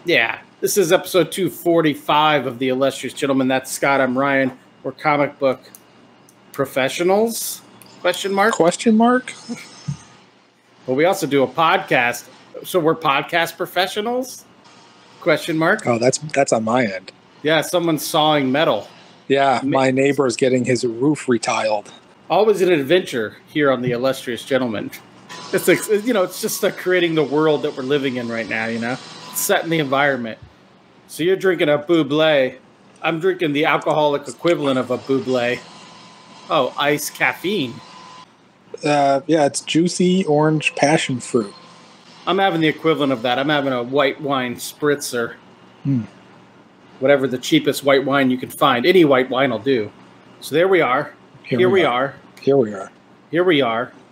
Yeah, this is episode 245 of The Illustrious Gentleman. That's Scott. I'm Ryan. We're comic book professionals? Question mark? But we also do a podcast. So we're podcast professionals? Question mark? Oh, that's on my end. Yeah, someone's sawing metal. Yeah, my neighbor's getting his roof retiled. Always an adventure here on The Illustrious Gentleman. It's like, it's just creating the world that we're living in right now, setting the environment. So you're drinking a bubbly. I'm drinking the alcoholic equivalent of a bubbly. Oh, iced caffeine. Yeah, it's juicy orange passion fruit. I'm having the equivalent of that. I'm having a white wine spritzer. Whatever the cheapest white wine you can find. Any white wine will do. So there we are. Here we are.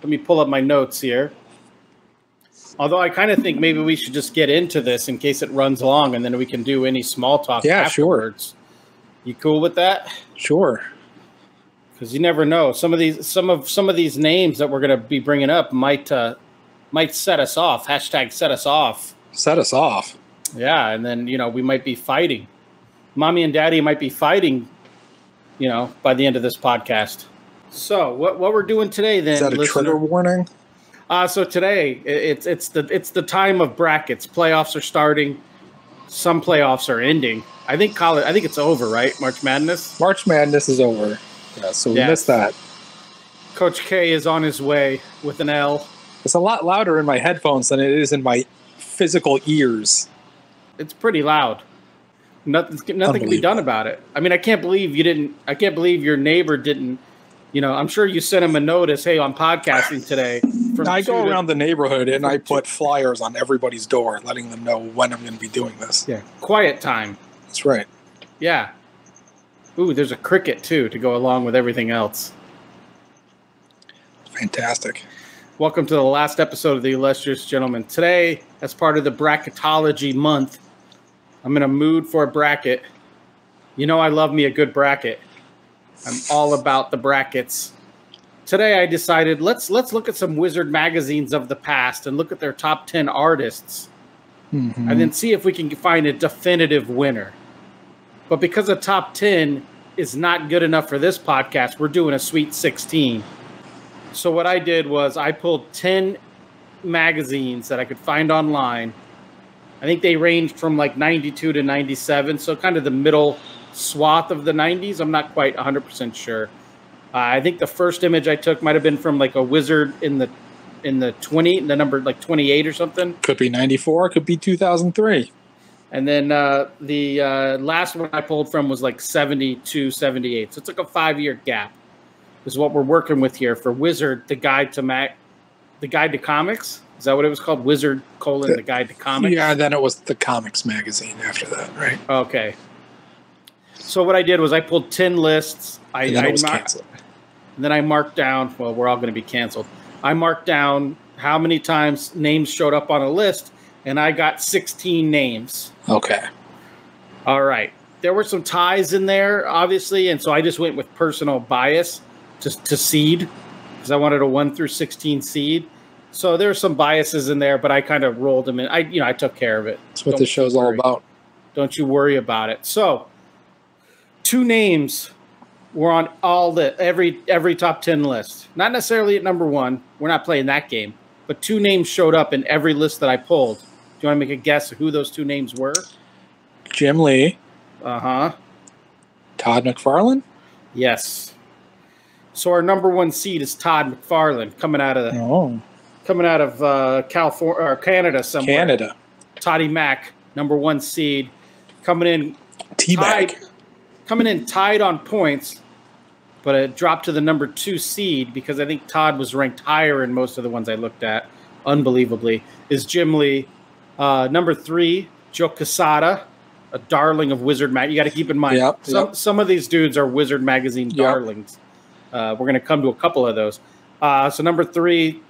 Let me pull up my notes here. Although I kind of think maybe we should just get into this in case it runs long, and then we can do any small talk afterwards. Sure. You cool with that? Sure. Because you never know. Some of these names that we're going to be bringing up might set us off. Hashtag set us off. Set us off. Yeah, and then we might be fighting. Mommy and Daddy might be fighting. By the end of this podcast. So what we're doing today then? Is that a trigger warning? So today it's the time of brackets. Playoffs are starting. Some playoffs are ending. I think it's over, right? March Madness. March Madness is over. Yeah, so we missed that. Coach K is on his way with an L. It's a lot louder in my headphones than it is in my physical ears. It's pretty loud. Nothing can be done about it. I mean, I can't believe your neighbor didn't. I'm sure you sent him a notice. Hey, I'm podcasting today. I go around the neighborhood and I put flyers on everybody's door, letting them know when I'm going to be doing this. Yeah, quiet time. That's right. Yeah. Ooh, there's a cricket too to go along with everything else. Fantastic. Welcome to the last episode of The Illustrious Gentleman. Today, as part of the bracketology month, I'm in a mood for a bracket. I love me a good bracket. I'm all about the brackets. Today I decided let's look at some Wizard magazines of the past and look at their top 10 artists. And then see if we can find a definitive winner. But because a top 10 is not good enough for this podcast, we're doing a Sweet 16. So what I did was I pulled 10 magazines that I could find online. I think they ranged from like 92 to 97, so kind of the middle swath of the 90s. I'm not quite 100% sure. I think the first image I took might have been from like a Wizard in the the number like 28 or something. Could be 94, could be 2003. And then the last one I pulled from was like 72, 78. So it's like a 5-year gap is what we're working with here for Wizard, the Guide to Comics. Is that what it was called? Wizard, the Guide to Comics? Yeah, then it was the Comics magazine after that, right? Okay. So what I did was I pulled 10 lists. And then it was canceled. And then I marked down, well, we're all going to be canceled. I marked down how many times names showed up on a list, and I got 16 names. Okay. All right. There were some ties in there, obviously, and so I just went with personal bias to seed because I wanted a 1 through 16 seed. So there were some biases in there, but I kind of rolled them in. I took care of it. That's what this show's all about. Don't you worry about it. So 2 names were on every top 10 list. Not necessarily at number 1. We're not playing that game. But 2 names showed up in every list that I pulled. Do you want to make a guess of who those 2 names were? Jim Lee. Uh-huh. Todd McFarlane? Yes. So our number 1 seed is Todd McFarlane coming out of California or Canada somewhere. Canada. Toddy Mac, number 1 seed, coming in tied on points, but it dropped to the number 2 seed because I think Todd was ranked higher in most of the ones I looked at. Unbelievably, is Jim Lee. Number 3, Joe Quesada, a darling of Wizard Mag. You got to keep in mind, some of these dudes are Wizard Magazine darlings. We're going to come to a couple of those. So number 3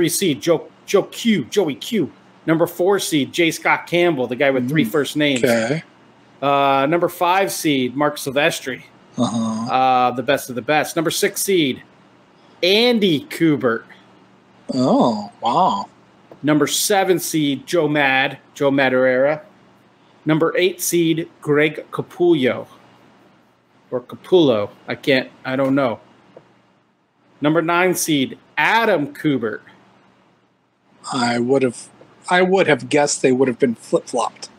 seed, Joey Q. Number 4 seed, J. Scott Campbell, the guy with 3 first names. Okay. Number 5 seed, Mark Silvestri. The best of the best. Number 6 seed, Andy Kubert. Oh, wow. Number 7 seed, Joe Madureira. Number 8 seed, Greg Capullo. Or Capullo. I don't know. Number 9 seed, Adam Kubert. I would have guessed they would have been flip-flopped.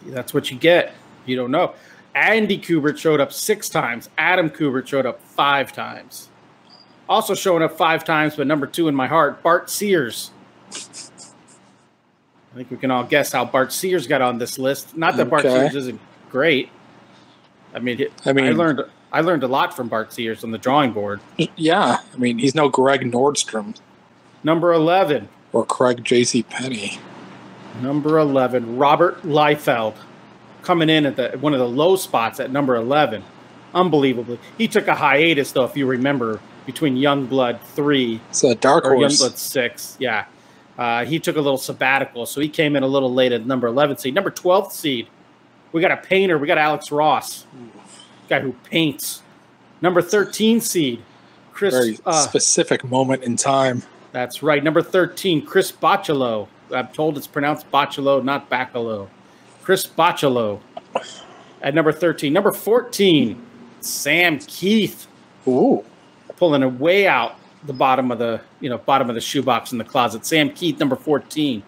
That's what you get. You don't know. Andy Kubert showed up 6 times. Adam Kubert showed up 5 times. Also showing up 5 times, but number 2 in my heart, Bart Sears. I think we can all guess how Bart Sears got on this list. Not that Bart Sears isn't great. I mean, I learned a lot from Bart Sears on the drawing board. Yeah, I mean, he's no Greg Nordstrom. Number 11. Or Craig J.C. Penney. Number 11, Robert Liefeld. Coming in at one of the low spots at number 11. Unbelievably. He took a hiatus, though, if you remember, between Youngblood 3. It's a dark horse. Youngblood 6, yeah. He took a little sabbatical, so he came in a little late at number 11 seed. Number 12th seed, we got a painter. We got Alex Ross, guy who paints. Number 13 seed, Chris. Very specific moment in time. That's right. Number 13, Chris Bocciolo. I'm told it's pronounced Bocciolo, not Bacalo. Chris Bocciolo at number 13. Number 14, Sam Keith. Ooh. Pulling it way out the bottom of the shoebox in the closet. Sam Keith, number 14.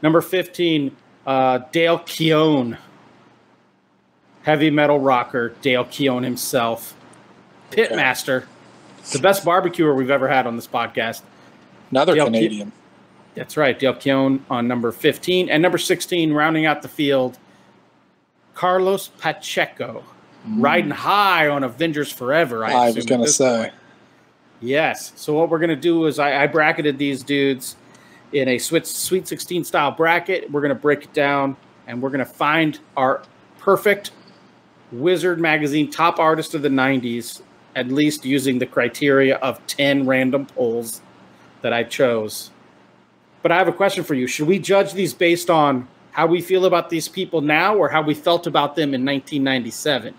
Number 15, Dale Keown. Heavy metal rocker, Dale Keown himself. Pitmaster. The best barbecuer we've ever had on this podcast. Another Dale Canadian. That's right. Dale Keown on number 15. And number 16, rounding out the field, Carlos Pacheco. Riding high on Avengers Forever, I was going to say. Point. Yes. So what we're going to do is I bracketed these dudes in a Sweet 16 style bracket. We're going to break it down, and we're going to find our perfect Wizard Magazine top artist of the 90s, at least using the criteria of 10 random polls that I chose. But I have a question for you. Should we judge these based on how we feel about these people now or how we felt about them in 1997?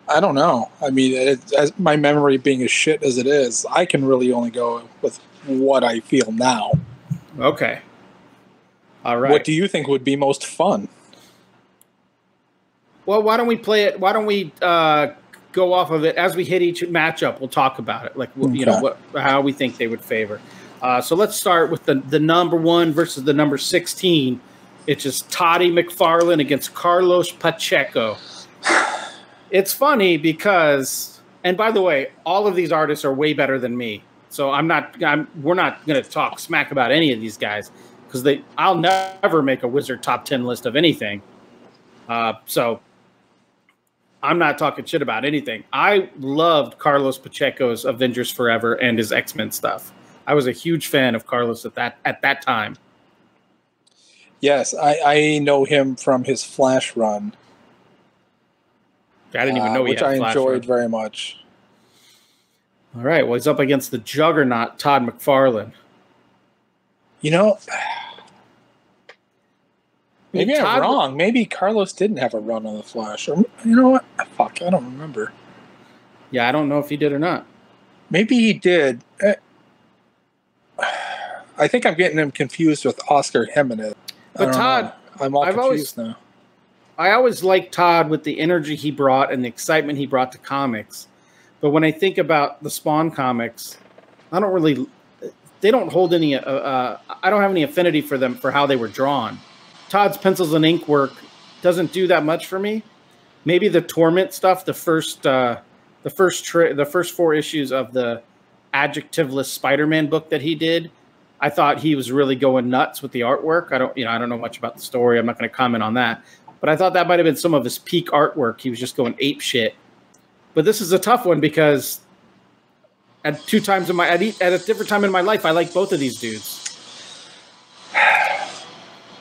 I don't know. I mean, as my memory being as shit as it is, I can really only go with what I feel now. Okay. All right. What do you think would be most fun? Well, why don't we play it? Why don't we go off of it as we hit each matchup? We'll talk about it, like how we think they would favor. So let's start with the number 1 versus the number 16. It's just Toddy McFarlane against Carlos Pacheco. It's funny because, and by the way, all of these artists are way better than me. So we're not going to talk smack about any of these guys because I'll never make a Wizard top 10 list of anything. So I'm not talking shit about anything. I loved Carlos Pacheco's Avengers Forever and his X-Men stuff. I was a huge fan of Carlos at that time. Yes, I know him from his Flash run. I didn't even know he which had I Flash enjoyed run. very much. All right, well, he's up against the juggernaut, Todd McFarlane. You know, maybe I'm wrong. Maybe Carlos didn't have a run on the Flash. Or, you know what? Fuck, I don't remember. Yeah, I don't know if he did or not. Maybe he did. I think I'm getting him confused with Oscar Jimenez. But Todd, I'm all confused now. I always liked Todd with the energy he brought and the excitement he brought to comics. But when I think about the Spawn comics, they don't hold any, I don't have any affinity for them for how they were drawn. Todd's pencils and ink work doesn't do that much for me. Maybe the Torment stuff, the first 4 issues of the adjectiveless Spider-Man book that he did, I thought he was really going nuts with the artwork. I don't know much about the story. I'm not going to comment on that. But I thought that might have been some of his peak artwork. He was just going ape shit. But this is a tough one because at a different time in my life, I like both of these dudes.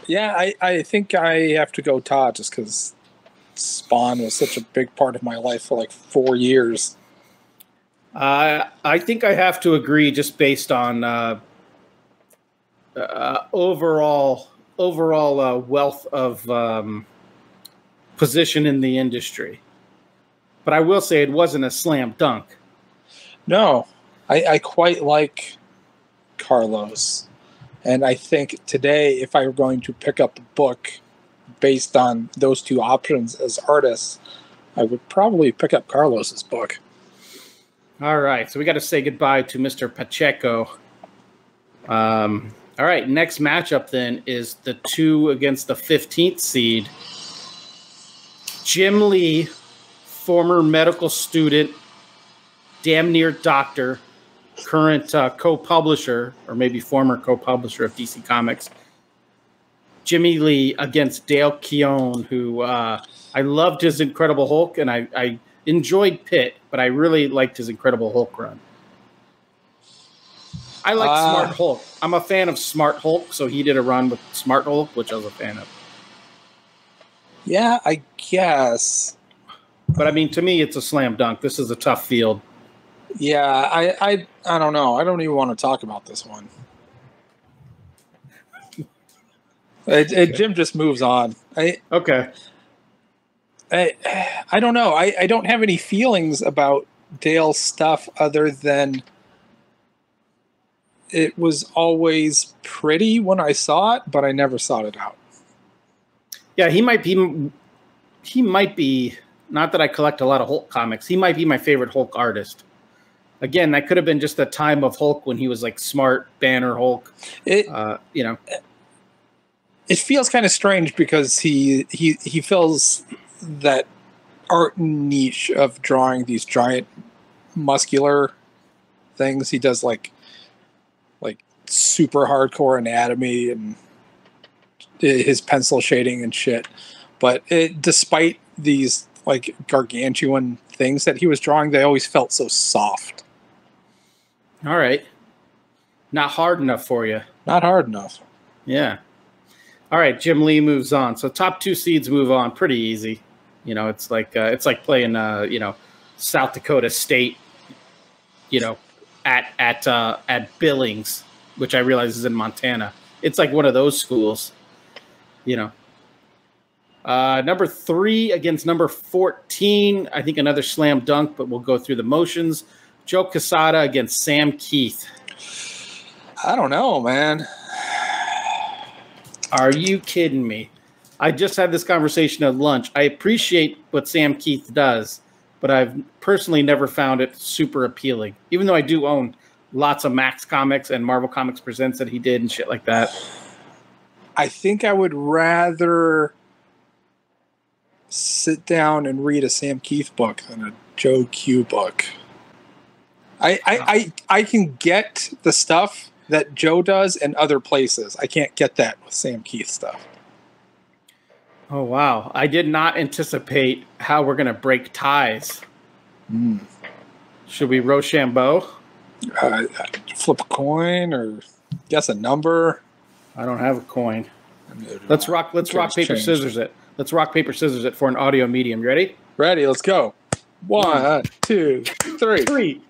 Yeah, I think I have to go Todd just because Spawn was such a big part of my life for like 4 years. I think I have to agree just based on overall wealth of position in the industry. But I will say it wasn't a slam dunk. No, I quite like Carlos. And I think today, if I were going to pick up a book based on those two options as artists, I would probably pick up Carlos's book. All right, so we got to say goodbye to Mr. Pacheco. All right, next matchup then is the 2 against the 15th seed. Jim Lee, former medical student, damn near doctor, current co-publisher, or maybe former co-publisher of DC Comics. Jimmy Lee against Dale Keown, who I loved his Incredible Hulk, and I enjoyed Pitt, but I really liked his Incredible Hulk run. I like Smart Hulk. I'm a fan of Smart Hulk, so he did a run with Smart Hulk, which I was a fan of. Yeah, I guess. But I mean, to me, it's a slam dunk. This is a tough field. Yeah, I don't know. I don't even want to talk about this one. Jim just moves on. Okay. I don't know. I don't have any feelings about Dale's stuff other than it was always pretty when I saw it, but I never sought it out. Yeah, he might be, not that I collect a lot of Hulk comics, he might be my favorite Hulk artist. Again, that could have been just a time of Hulk when he was like Smart, Banner Hulk. It feels kind of strange because he fills that art niche of drawing these giant muscular things. He does like super hardcore anatomy and his pencil shading and shit. But despite these like gargantuan things that he was drawing, they always felt so soft. All right. Not hard enough for you. Not hard enough. Yeah. All right, Jim Lee moves on. So top 2 seeds move on pretty easy. You know, it's like playing South Dakota State, at Billings, which I realize is in Montana. It's like one of those schools. Number 3 against number 14. I think another slam dunk, but we'll go through the motions. Joe Quesada against Sam Keith. I don't know, man. Are you kidding me? I just had this conversation at lunch. I appreciate what Sam Keith does, but I've personally never found it super appealing, even though I do own lots of Max Comics and Marvel Comics Presents that he did and shit like that. I think I would rather sit down and read a Sam Keith book than a Joe Q book. I can get the stuff that Joe does in other places. I can't get that with Sam Keith stuff. Oh, wow. I did not anticipate how we're going to break ties. Should we Rochambeau? Flip a coin or guess a number? I don't have a coin. Let's rock paper scissors it. Let's rock paper scissors it for an audio medium. You ready? Ready, let's go. 1, 2, 3. 3.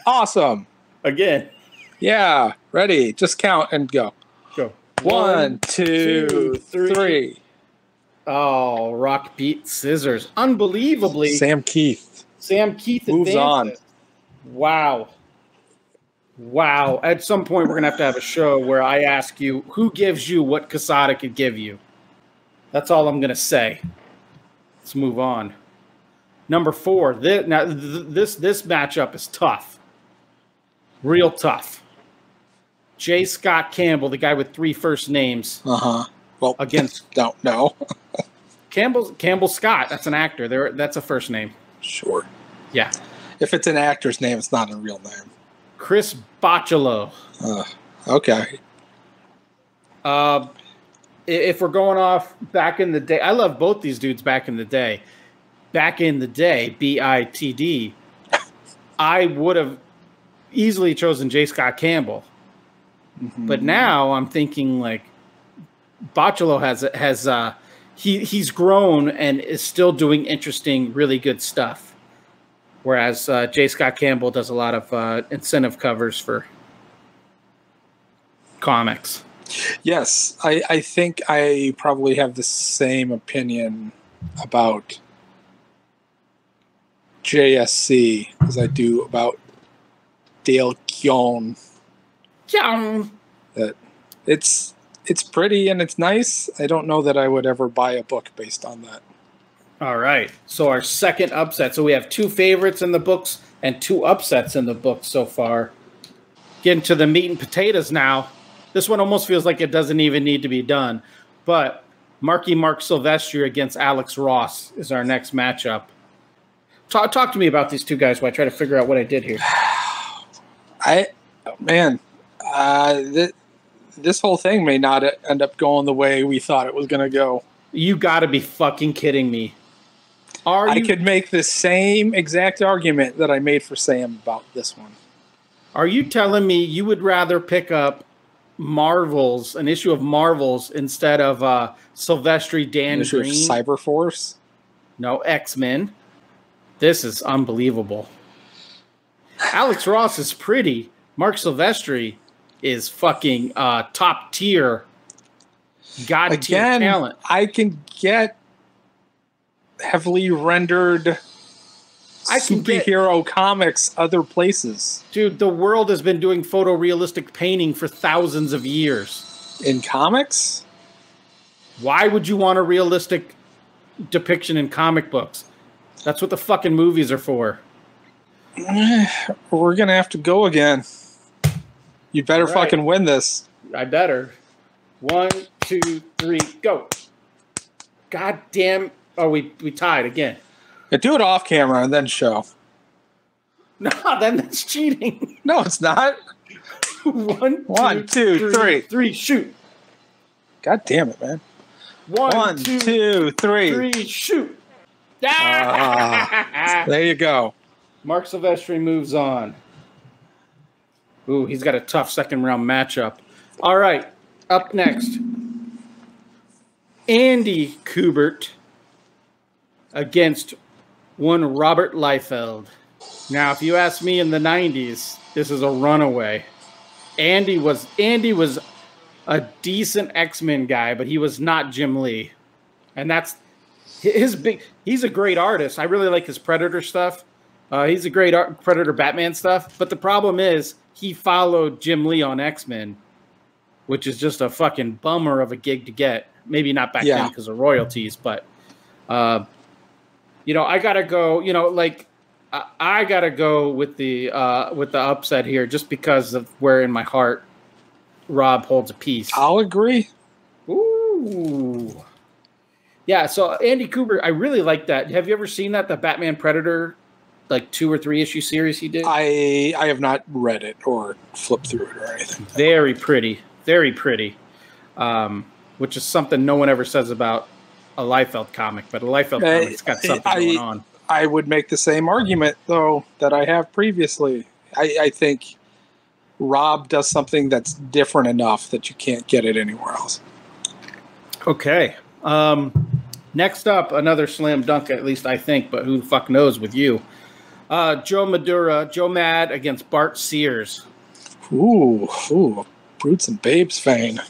Awesome. Again. Yeah, ready. Just count and go. Go. 1, 2, 3. Oh, rock beat scissors. Unbelievably. Sam Keith moves on. Wow. At some point, we're going to have a show where I ask you, who gives you what Quesada could give you? That's all I'm going to say. Let's move on. Number 4. This matchup is tough. Real tough. J. Scott Campbell, the guy with 3 first names. Well, against don't know. Campbell Scott. That's an actor. That's a first name. Sure. Yeah. If it's an actor's name, it's not a real name. Chris Bocciolo. Okay. If we're going off back in the day, I love both these dudes back in the day. Back in the day, BITD, I would have easily chosen J. Scott Campbell. Mm-hmm. But now I'm thinking like Bocciolo he's grown and is still doing interesting, really good stuff. Whereas J. Scott Campbell does a lot of incentive covers for comics. Yes, I think I probably have the same opinion about JSC as I do about Dale Keown. That it's pretty and it's nice. I don't know that I would ever buy a book based on that. All right. So our second upset. So we have 2 favorites in the books and 2 upsets in the books so far. Getting to the meat and potatoes now. This one almost feels like it doesn't even need to be done. But Mark Silvestri against Alex Ross is our next matchup. Talk to me about these 2 guys while I try to figure out what I did here. This whole thing may not end up going the way we thought it was going to go. You got to be fucking kidding me. I could make the same exact argument that I made for Sam about this one. Are you telling me you would rather pick up Marvels, an issue of Marvels, instead of Silvestri Dan An issue Green? of Cyberforce? No, X-Men. This is unbelievable. Alex Ross is pretty. Mark Silvestri is fucking top tier. God tier talent. I can get heavily rendered superhero comics other places. Dude, the world has been doing photorealistic painting for thousands of years. In comics? Why would you want a realistic depiction in comic books? That's what the fucking movies are for. We're going to have to go again. You better fucking win this. I better. 1, 2, 3, go. God damn. Oh, we tied again. Yeah, do it off camera and then show. No, then that's cheating. No, it's not. 1, 2, 3. 3, shoot. God damn it, man. 1, 2, 3. Shoot. There you go. Mark Silvestri moves on. Ooh, he's got a tough second round matchup. All right, up next, Andy Kubert against one Robert Liefeld. Now, if you ask me in the 90s, this is a runaway. Andy was a decent X-Men guy, but he was not Jim Lee. And that's he's a great artist. I really like his Predator stuff. He's a great Predator Batman stuff. But the problem is he followed Jim Lee on X-Men, which is just a fucking bummer of a gig to get. Maybe not back then because of royalties, but I gotta go. I gotta go with the upset here, just because of where in my heart Rob holds a piece. I'll agree. Ooh, yeah. So Andy Kubert, I really like that. Have you ever seen that, the Batman Predator, like 2 or 3 issue series he did? I have not read it or flipped through it or anything. Very pretty, very pretty. Which is something no one ever says about a Liefeld comic, but a Liefeld comic's got something going on. I would make the same argument, though, that I have previously. I think Rob does something that's different enough that you can't get it anywhere else. Okay. Next up, another slam dunk, at least I think, but who the fuck knows with you. Joe Mad against Bart Sears. Ooh, Brutes and Babes fan.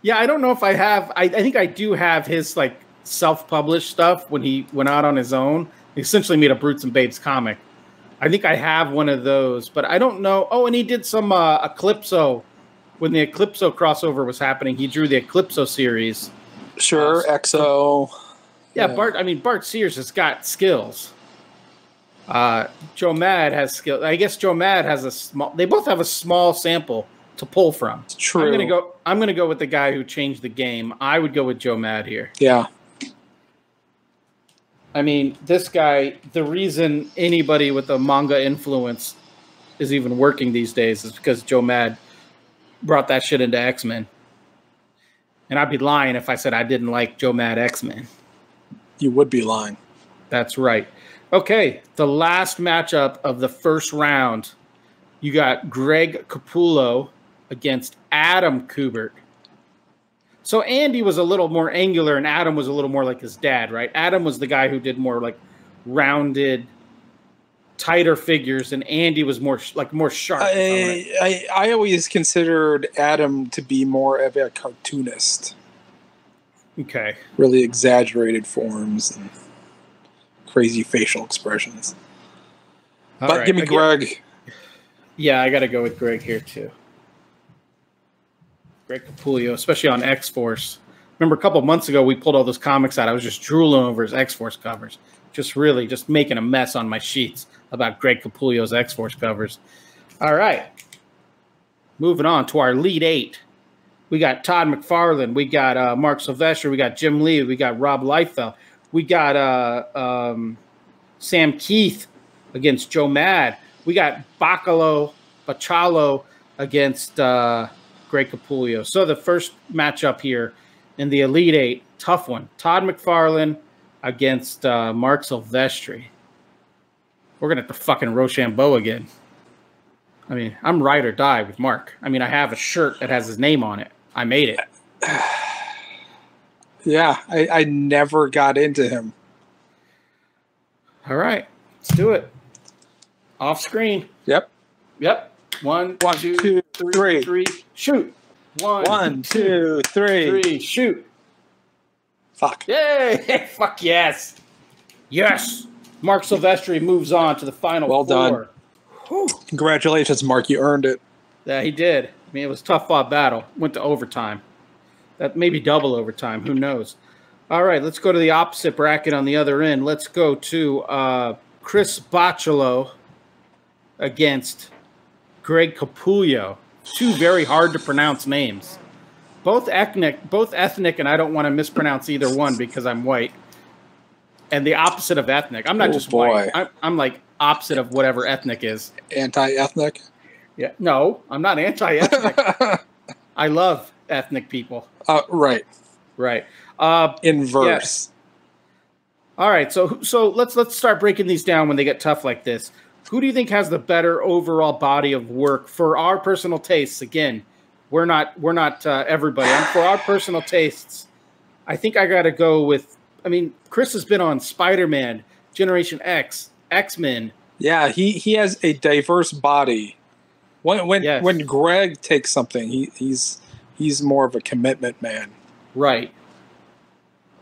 Yeah, I don't know if I have. I think I do have his like self-published stuff when he went out on his own. He essentially made a Brutes and Babes comic. I think I have one of those, but I don't know. Oh, and he did some Eclipso. When the Eclipso crossover was happening, he drew the Eclipso series. Sure, EXO. Yeah, Bart Sears has got skills. Joe Mad has skills. I guess Joe Mad has a small. They both have a small sample to pull from. It's true. I'm gonna go with the guy who changed the game. I would go with Joe Mad here. Yeah. I mean, this guy. The reason anybody with a manga influence is even working these days is because Joe Mad brought that shit into X-Men. And I'd be lying if I said I didn't like Joe Mad X-Men. You would be lying. That's right. Okay, the last matchup of the first round, you got Greg Capullo against Adam Kubert. So Andy was a little more angular and Adam was a little more like his dad, right? Adam was the guy who did more like rounded, tighter figures, and Andy was more sharp. I always considered Adam to be more of a cartoonist. Okay. Really exaggerated forms and crazy facial expressions. But give me Greg. Yeah, I got to go with Greg here too. Greg Capullo, especially on X-Force. Remember a couple months ago, we pulled all those comics out. I was just drooling over his X-Force covers. Just making a mess on my sheets about Greg Capullo's X-Force covers. All right. Moving on to our Elite Eight. We got Todd McFarlane. We got Mark Silvestri. We got Jim Lee. We got Rob Liefeld. We got Sam Keith against Joe Mad. We got Bacalo against Greg Capullo. So the first matchup here in the Elite Eight, tough one. Todd McFarlane against Mark Silvestri. We're going to have to fucking Rochambeau again. I mean, I'm ride or die with Mark. I mean, I have a shirt that has his name on it. I made it. Yeah, I never got into him. All right, let's do it. Off screen. Yep. One, two, three. Shoot. One, two, three. Shoot. Fuck. Yay! Fuck yes. Yes. Mark Silvestri moves on to the final four. Done. Whew. Congratulations, Mark. You earned it. Yeah, he did. I mean, it was a tough-fought battle. Went to overtime. That maybe double overtime. Who knows? All right, let's go to the opposite bracket on the other end. Let's go to Chris Bacalo against Greg Capullo. Two very hard-to-pronounce names. Both ethnic, and I don't want to mispronounce either one because I'm white. And the opposite of ethnic. I'm not just white. I'm like opposite of whatever ethnic is. Anti-ethnic? Yeah. No, I'm not anti-ethnic. I love ethnic people. Right. Right. Inverse. Yeah. All right. So let's start breaking these down when they get tough like this. Who do you think has the better overall body of work for our personal tastes? Again, we're not everybody. For our personal tastes, I think I got to go with. I mean, Chris has been on Spider-Man, Generation X, X-Men. Yeah, he has a diverse body. When Greg takes something, he's more of a commitment man. Right.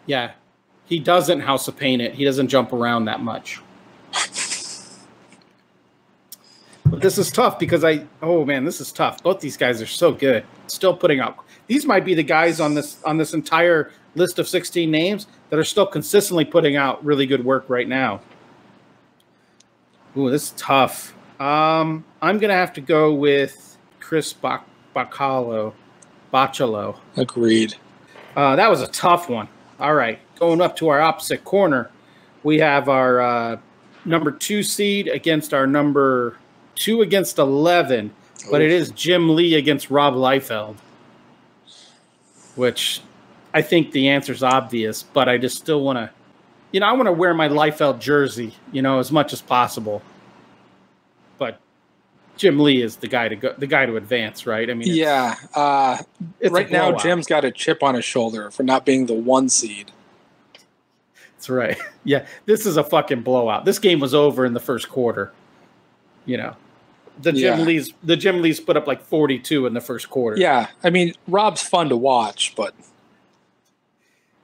Yeah. He doesn't House of Pain it. He doesn't jump around that much. But this is tough because this is tough. Both these guys are so good. Still putting out. These might be the guys on this entire list of 16 names that are still consistently putting out really good work right now. Ooh, this is tough. I'm gonna have to go with Chris Bacalo. Agreed. That was a tough one. All right, going up to our opposite corner, we have our number 2 seed against our number 2 against 11, but it is Jim Lee against Rob Liefeld, which I think the answer's obvious, but I just still want to, I want to wear my Liefeld jersey, as much as possible. But Jim Lee is the guy to advance, right? I mean, yeah. Right now, Jim's got a chip on his shoulder for not being the 1 seed. That's right. Yeah, this is a fucking blowout. This game was over in the first quarter. The Jim Lees put up like 42 in the first quarter. Yeah, I mean, Rob's fun to watch, but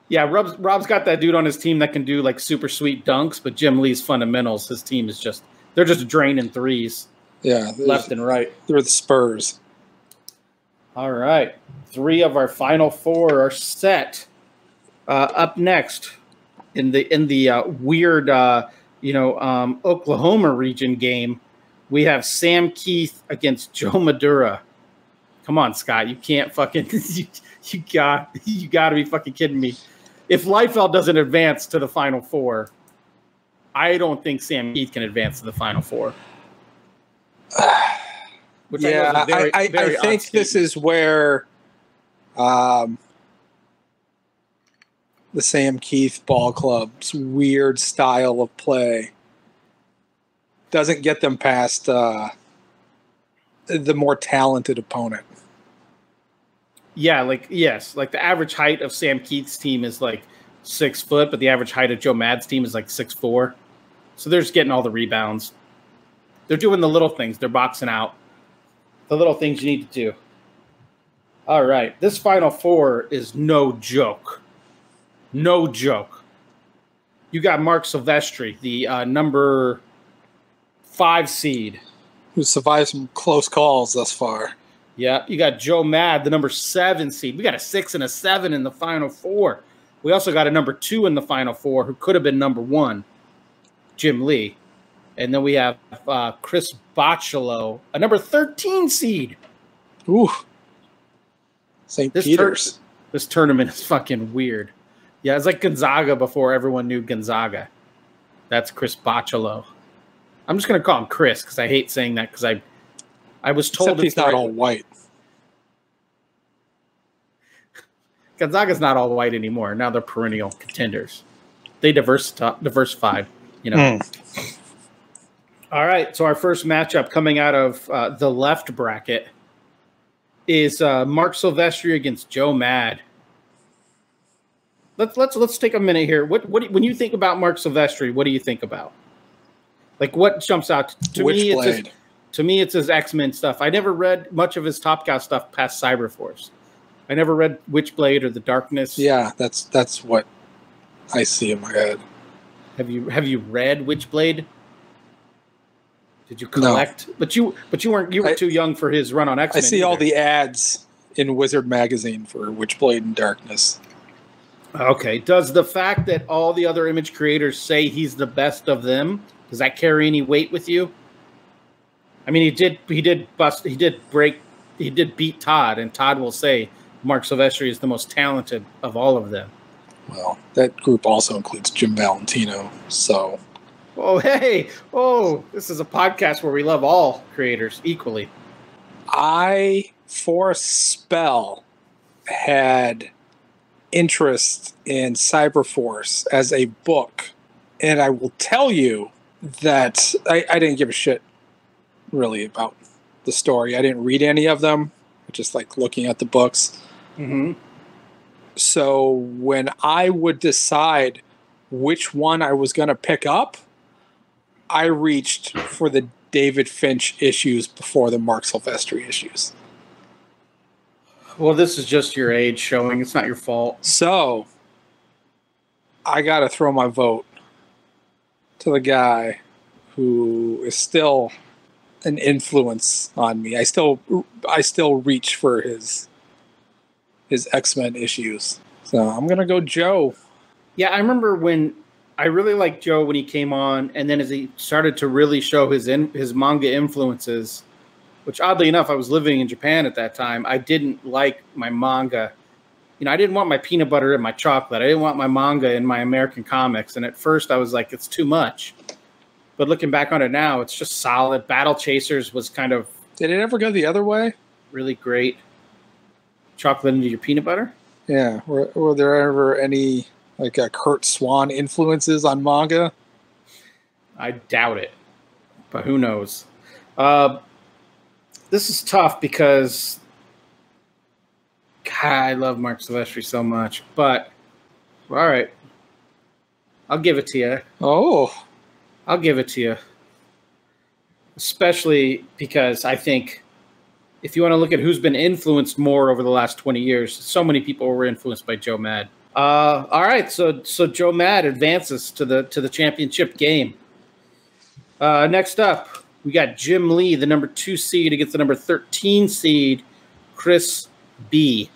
yeah, Rob's got that dude on his team that can do like super sweet dunks, but Jim Lee's fundamentals, his team is they're just draining threes. Yeah, left and right. They're the Spurs. All right, 3 of our final 4 are set. Up next in the weird Oklahoma region game, we have Sam Keith against Joe Madura. Come on, Scott, you can't fucking you got to be fucking kidding me. If Liefeld doesn't advance to the final 4, I don't think Sam Keith can advance to the final 4. Which I think this is where the Sam Keith ball club's weird style of play doesn't get them past the more talented opponent. Yeah, the average height of Sam Keith's team is like 6 foot, but the average height of Joe Mad's team is like 6'4". So they're just getting all the rebounds. They're doing the little things. They're boxing out. The little things you need to do. All right. This final 4 is no joke. No joke. You got Mark Silvestri, the number 5 seed. Who survived some close calls thus far. Yeah, you got Joe Mad, the number 7 seed. We got a 6 and a 7 in the final 4. We also got a number 2 in the final 4 who could have been number 1, Jim Lee. And then we have Chris Bocciolo, a number 13 seed. Ooh. St. Peter's. This tournament is fucking weird. Yeah, it's like Gonzaga before everyone knew Gonzaga. That's Chris Bocciolo. I'm just going to call him Chris because I hate saying that because I was told Except he's not all white. Gonzaga's not all white anymore. Now they're perennial contenders. They diversified, you know. All right, so our first matchup coming out of the left bracket is Mark Silvestri against Joe Mad. Let's take a minute here. What when you think about Mark Silvestri, what do you think about? Like, what jumps out to me? It's his X-Men stuff. I never read much of his Top Cow stuff past Cyberforce. I never read Witchblade or The Darkness. Yeah, that's what I see in my head. Have you read Witchblade? Did you collect? No. But you were too young for his run on X-Men. I see all the ads in Wizard magazine for Witchblade and Darkness. Okay. Does the fact that all the other Image creators say he's the best of them, does that carry any weight with you? I mean, he did beat Todd, and Todd will say Mark Silvestri is the most talented of all of them. Well, that group also includes Jim Valentino, so. Oh, hey. Oh, this is a podcast where we love all creators equally. I, for a spell, had interest in Cyberforce as a book, and I will tell you that I didn't give a shit really about the story. I didn't read any of them. I just like looking at the books. Mm-hmm. So when I would decide which one I was going to pick up, I reached for the David Finch issues before the Mark Silvestri issues. Well, this is just your age showing. It's not your fault. So I got to throw my vote to the guy who is still an influence on me. I still reach for his X-Men issues. So I'm going to go Joe. Yeah, I remember when I really liked Joe when he came on, and then as he started to really show his manga influences, which oddly enough, I was living in Japan at that time. I didn't like my manga. You know, I didn't want my peanut butter and my chocolate. I didn't want my manga and my American comics. And at first I was like, it's too much. But looking back on it now, it's just solid. Battle Chasers was kind of... Did it ever go the other way? Really great. Chocolate into your peanut butter? Yeah. Were there ever any like Kurt Swan influences on manga? I doubt it. But who knows? This is tough because... God, I love Mark Silvestri so much. But, all right. I'll give it to you. Oh. I'll give it to you. Especially because I think if you want to look at who's been influenced more over the last 20 years, so many people were influenced by Joe Mad. All right, so Joe Mad advances to the championship game. Next up, we got Jim Lee, the number 2 seed against the number 13 seed, Chris B.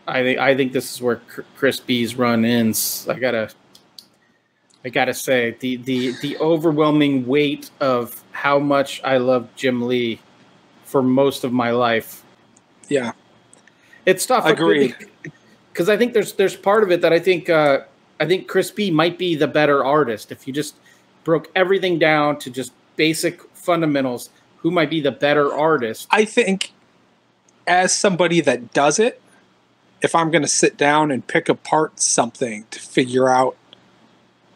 I think this is where Chris B's run ends. I gotta say the overwhelming weight of how much I love Jim Lee for most of my life. Yeah, it's tough. Agreed. Because I think there's part of it that I think Chris B might be the better artist if you just broke everything down to just basic fundamentals. Who might be the better artist? I think as somebody that does it, if I'm going to sit down and pick apart something to figure out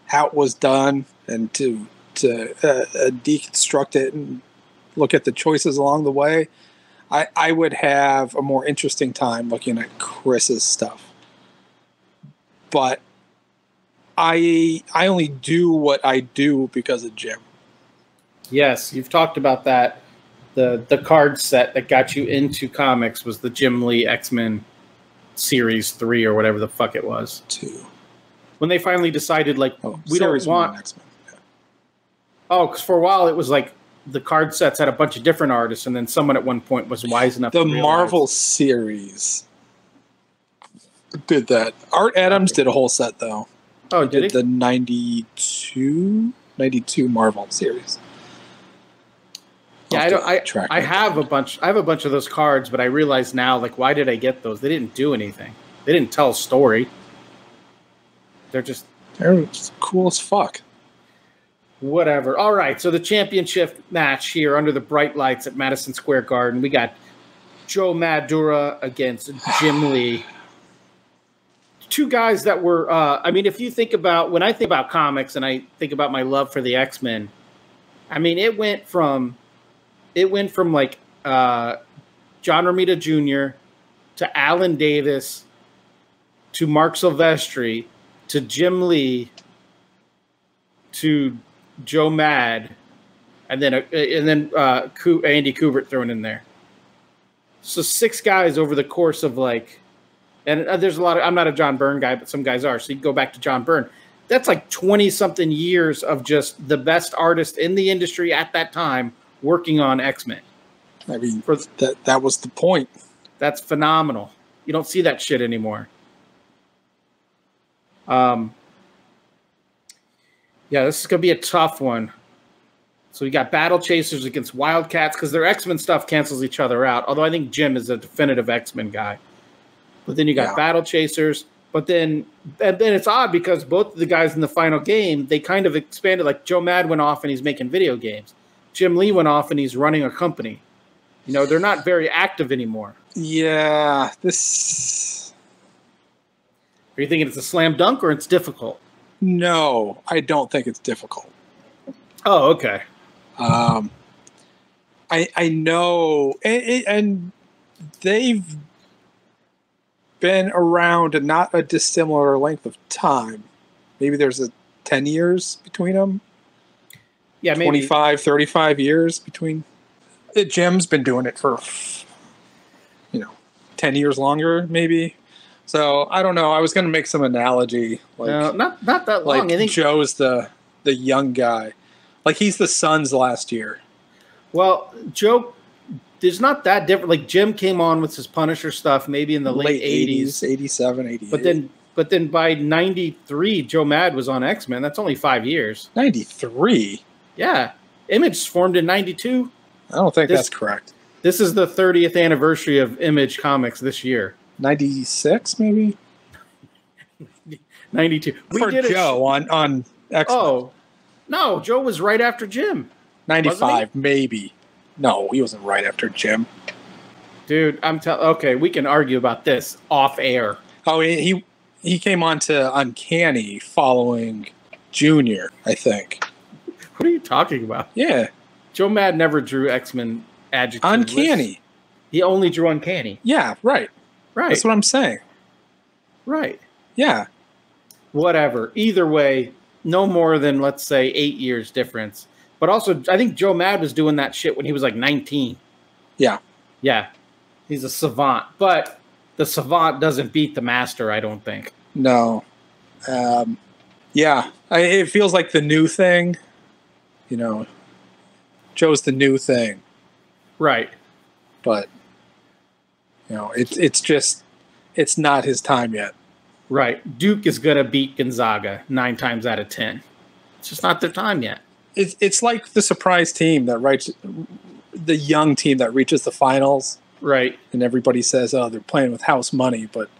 how it was done and to deconstruct it and look at the choices along the way, I would have a more interesting time looking at Chris's stuff. But I only do what I do because of Jim. Yes, you've talked about that. The card set that got you into comics was the Jim Lee X-Men Series 3 or whatever the fuck it was. 2. When they finally decided, like, we don't want... X-Men. Yeah. Oh, because for a while it was like the card sets had a bunch of different artists, and then someone at one point was wise enough to realize. Marvel series did that. Art Adams did a whole set, though. Oh, did he? The 92 Marvel series. Yeah, I have a bunch of those cards, but I realize now, like, why did I get those? They didn't do anything. They didn't tell a story. They're just cool as fuck. Whatever. All right, so the championship match here under the bright lights at Madison Square Garden. We got Joe Madura against Jim Lee. Two guys that were, I mean, if you think about, when I think about comics and I think about my love for the X-Men, I mean, it went from like John Romita Jr. to Alan Davis to Mark Silvestri to Jim Lee to Joe Mad, and then Andy Kubert thrown in there. So 6 guys over the course of like, and there's a lot of, I'm not a John Byrne guy, but some guys are. So you go back to John Byrne. That's like 20-something years of just the best artist in the industry at that time working on X-Men. I mean, that was the point. That's phenomenal. You don't see that shit anymore. Yeah, this is going to be a tough one. So we got Battle Chasers against Wildcats because their X-Men stuff cancels each other out. Although I think Jim is a definitive X-Men guy. But then you got Battle Chasers. But then it's odd because both of the guys in the final game, they kind of expanded. Like Joe Mad went off and he's making video games. Jim Lee went off and he's running a company. You know, they're not very active anymore. Yeah, this... Are you thinking it's a slam dunk or it's difficult? No, I don't think it's difficult. Oh, okay. I know, and they've been around a not a dissimilar length of time. Maybe there's 10 years between them. Yeah, maybe 25, 35 years between. Jim's been doing it for, 10 years longer, maybe. So I don't know. I was going to make some analogy, like no, not that long. Like I think Joe's the young guy, like he's the Suns last year. Well, Joe, there's not that different. Like Jim came on with his Punisher stuff, maybe in the late 80s, 87, 88. But then by 93, Joe Mad was on X-Men. That's only 5 years. 93. Yeah, Image formed in 92. I don't think that's correct. This is the 30th anniversary of Image Comics this year. 96, maybe? 92. For Joe on X-Men. Oh, no, Joe was right after Jim. 95, maybe. No, he wasn't right after Jim. Dude, okay, we can argue about this off air. Oh, he came on to Uncanny following Junior, I think. What are you talking about? Yeah. Joe Mad never drew X-Men adjectives. Uncanny. He only drew Uncanny. Yeah, right. Right. That's what I'm saying. Right. Yeah. Whatever. Either way, no more than, let's say, 8 years difference. But also, I think Joe Mad was doing that shit when he was like 19. Yeah. Yeah. He's a savant. But the savant doesn't beat the master, I don't think. No. Yeah. It feels like the new thing. Joe's the new thing. Right. But, it's not his time yet. Right. Duke is going to beat Gonzaga 9 times out of 10. It's just not their time yet. It's like the surprise team the young team that reaches the finals. Right. And everybody says, oh, they're playing with house money, but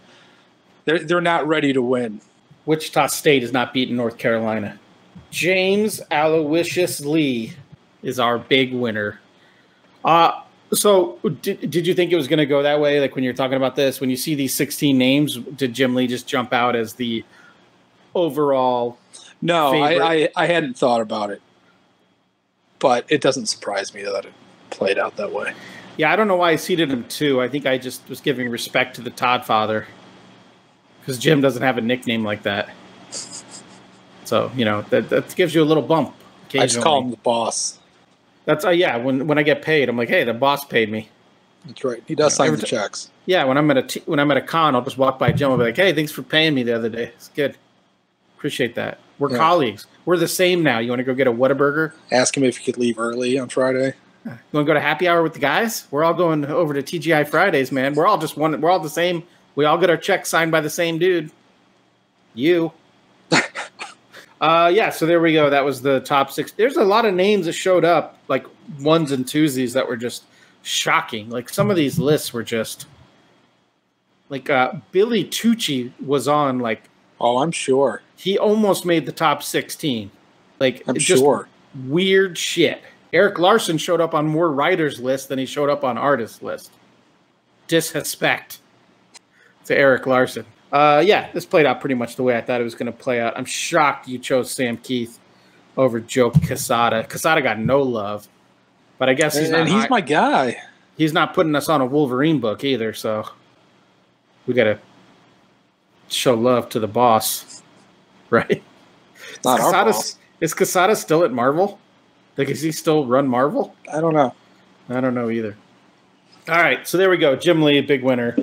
they're not ready to win. Wichita State is not beating North Carolina. James Aloysius Lee is our big winner. So did you think it was going to go that way? Like when you're talking about this, when you see these 16 names, did Jim Lee just jump out as the overall No, favorite? I hadn't thought about it. But it doesn't surprise me that it played out that way. Yeah, I don't know why I seeded him 2. I think I just was giving respect to the Todd father. Because Jim doesn't have a nickname like that. So, that gives you a little bump. I just call him the boss. That's when I get paid, I'm like, hey, the boss paid me. That's right. He does sign the checks. Yeah, when I'm at a con, I'll just walk by Jim and be like, hey, thanks for paying me the other day. It's good. Appreciate that. We're colleagues. We're the same now. You want to go get a Whataburger? Ask him if he could leave early on Friday. You want to go to happy hour with the guys? We're all going over to TGI Fridays, man. We're all just one. We're all the same. We all get our checks signed by the same dude. You. Yeah, so there we go. That was the top 6. There's a lot of names that showed up, like ones and twosies, that were just shocking. Like some of these lists were just like Billy Tucci was on like. Oh, I'm sure. He almost made the top 16. Like I'm just sure. Weird shit. Eric Larson showed up on more writers' lists than he showed up on artists' list. Disrespect to Eric Larson. Yeah, this played out pretty much the way I thought it was going to play out. I'm shocked you chose Sam Keith over Joe Quesada. Quesada got no love, but I guess he's my guy. He's not putting us on a Wolverine book either, so we got to show love to the boss, right? Not our boss. Is Quesada still at Marvel? Like, is he still run Marvel? I don't know. I don't know either. All right, so there we go. Jim Lee, big winner.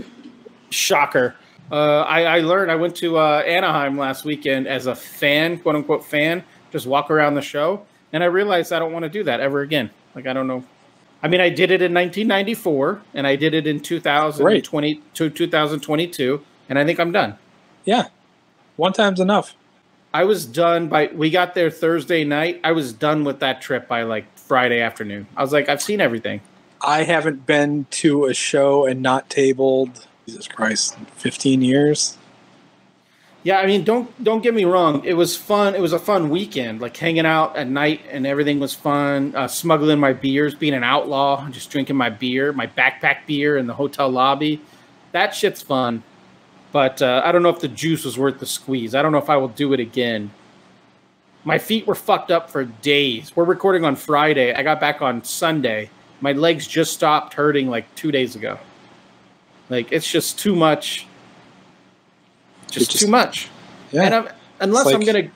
Shocker. I learned, I went to Anaheim last weekend as a fan, quote unquote fan, just walk around the show. And I realized I don't want to do that ever again. Like, I don't know. I mean, I did it in 1994 and I did it in 2022, and I think I'm done. Yeah. One time's enough. I was done we got there Thursday night. I was done with that trip by like Friday afternoon. I was like, I've seen everything. I haven't been to a show and not tabled, Jesus Christ, 15 years. Yeah, I mean, don't get me wrong. It was fun. It was a fun weekend, like hanging out at night and everything was fun. Smuggling my beers, being an outlaw, just drinking my beer, my backpack beer in the hotel lobby. That shit's fun. But I don't know if the juice was worth the squeeze. I don't know if I will do it again. My feet were fucked up for days. We're recording on Friday. I got back on Sunday. My legs just stopped hurting like 2 days ago. Like, it's just too much. Just too much. Yeah. And unless I'm going to...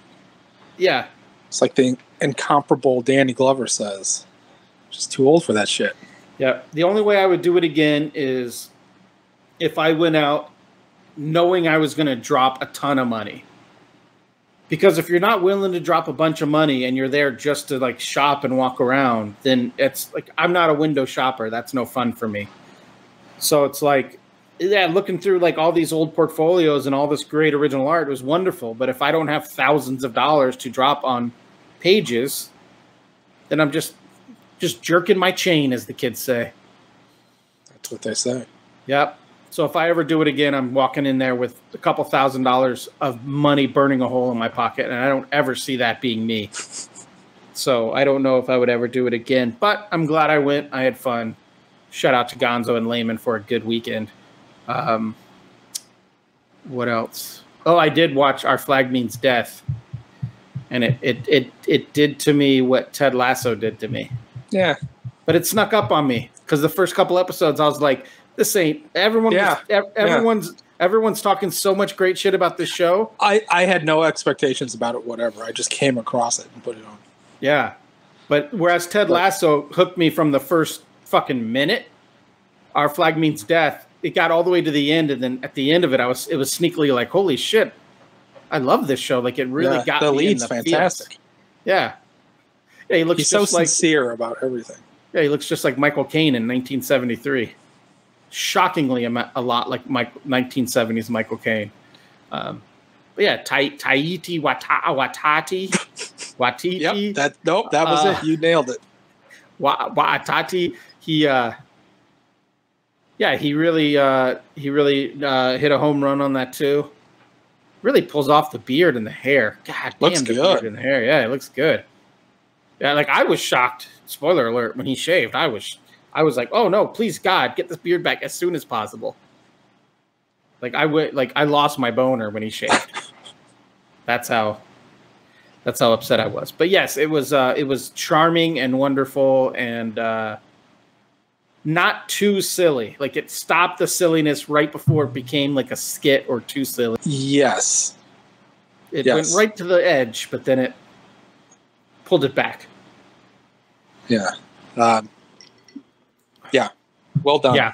Yeah. It's like the incomparable Danny Glover says. Just too old for that shit. Yeah. The only way I would do it again is if I went out knowing I was going to drop a ton of money. Because if you're not willing to drop a bunch of money and you're there just to like shop and walk around, then it's like, I'm not a window shopper. That's no fun for me. So it's like, yeah, looking through like all these old portfolios and all this great original art was wonderful. But if I don't have thousands of dollars to drop on pages, then I'm just jerking my chain, as the kids say. That's what they say. Yep. So if I ever do it again, I'm walking in there with a couple $1,000s of money burning a hole in my pocket, and I don't ever see that being me. So I don't know if I would ever do it again, but I'm glad I went. I had fun. Shout out to Gonzo and Lehman for a good weekend. What else? Oh, I did watch Our Flag Means Death, and it did to me what Ted Lasso did to me. Yeah. But it snuck up on me because the first couple episodes I was like, this ain't everyone. Yeah. Everyone's talking so much great shit about this show. I had no expectations about it, whatever. I just came across it and put it on. Yeah. But whereas Ted Lasso hooked me from the first fucking minute, Our Flag Means Death, it got all the way to the end, and then at the end of it, it was sneakily like, holy shit, I love this show. Like, it really got me. The lead's fantastic. Feels. Yeah. Yeah, he's so sincere about everything. Yeah, he looks just like Michael Caine in 1973. Shockingly a lot like 1970s Michael Caine. But yeah, Taiti Watati. Yep, that was it. You nailed it. Watati, he really hit a home run on that too. Really pulls off the beard and the hair. God looks damn, the good. Beard and the hair. Yeah, it looks good. Yeah, like I was shocked. Spoiler alert, when he shaved, I was like, oh no, please God, get this beard back as soon as possible. Like I lost my boner when he shaved. That's how upset I was. But yes, it was charming and wonderful and not too silly. Like, it stopped the silliness right before it became like a skit or too silly. Yes. It went right to the edge, but then it pulled it back. Yeah. Yeah. Well done. Yeah.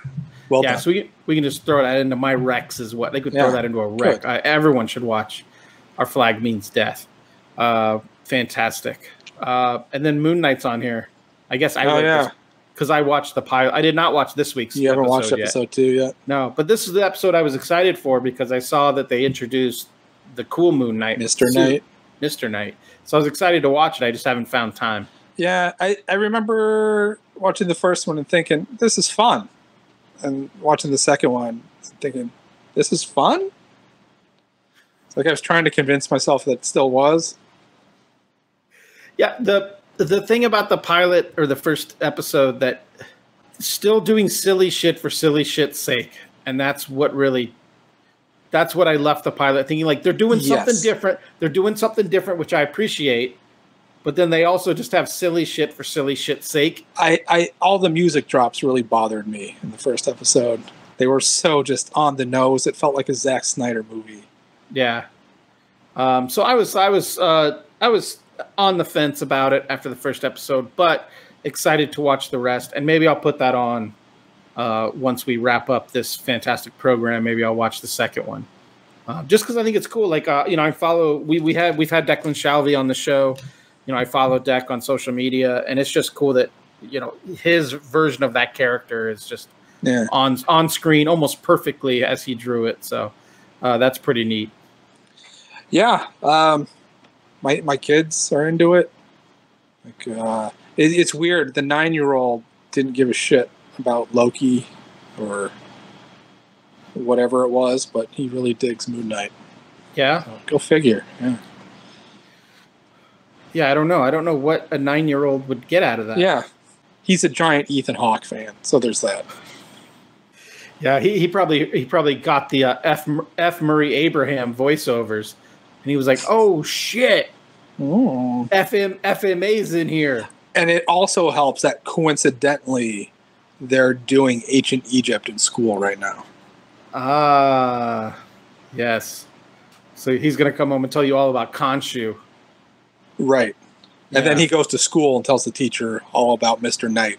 Well done. So we can just throw that into my Rex is what they could throw that into a rec. Everyone should watch Our Flag Means Death. Fantastic. And then Moon Knight's on here. I guess I wrote this because I watched the pilot. I did not watch this week's You haven't watched episode 2 yet? No, but this is the episode I was excited for because I saw that they introduced the cool Moon Knight. Mr. Knight. Mr. Knight. So I was excited to watch it. I just haven't found time. Yeah, I remember watching the first one and thinking, this is fun. And watching the second one thinking, this is fun? It's like I was trying to convince myself that it still was. Yeah, the thing about the pilot or the first episode that still doing silly shit for silly shit's sake. And that's what I left the pilot thinking, like, they're doing something different. They're doing something different, which I appreciate. But then they also just have silly shit for silly shit's sake. All the music drops really bothered me in the first episode. They were so just on the nose. It felt like a Zack Snyder movie. Yeah. So I was on the fence about it after the first episode, but excited to watch the rest. And maybe I'll put that on once we wrap up this fantastic program. Maybe I'll watch the second one. Just because I think it's cool. Like, I follow. We've had Declan Shalvey on the show. I follow Deck on social media, and it's just cool that his version of that character is just on screen almost perfectly as he drew it. So that's pretty neat. Yeah, my kids are into it. Like, it's weird. The 9-year-old didn't give a shit about Loki or whatever it was, but he really digs Moon Knight. Yeah, so, go figure. Yeah. Yeah, I don't know. I don't know what a 9-year-old would get out of that. Yeah, he's a giant Ethan Hawke fan, so there's that. Yeah, he probably got the F. Murray Abraham voiceovers, and he was like, "Oh shit, FMA's in here." And it also helps that coincidentally, they're doing ancient Egypt in school right now. Yes. So he's gonna come home and tell you all about Khonshu. Right. And then he goes to school and tells the teacher all about Mr. Knight.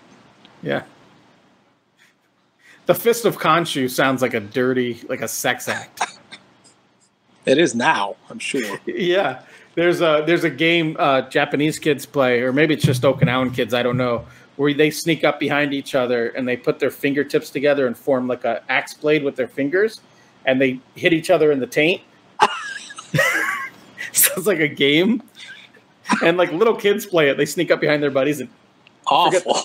Yeah. The Fist of Khonshu sounds like a sex act. It is now, I'm sure. Yeah. There's a game Japanese kids play, or maybe it's just Okinawan kids, I don't know, where they sneak up behind each other and they put their fingertips together and form like an axe blade with their fingers, and they hit each other in the taint. Sounds like a game. And like little kids play it. They sneak up behind their buddies and awful.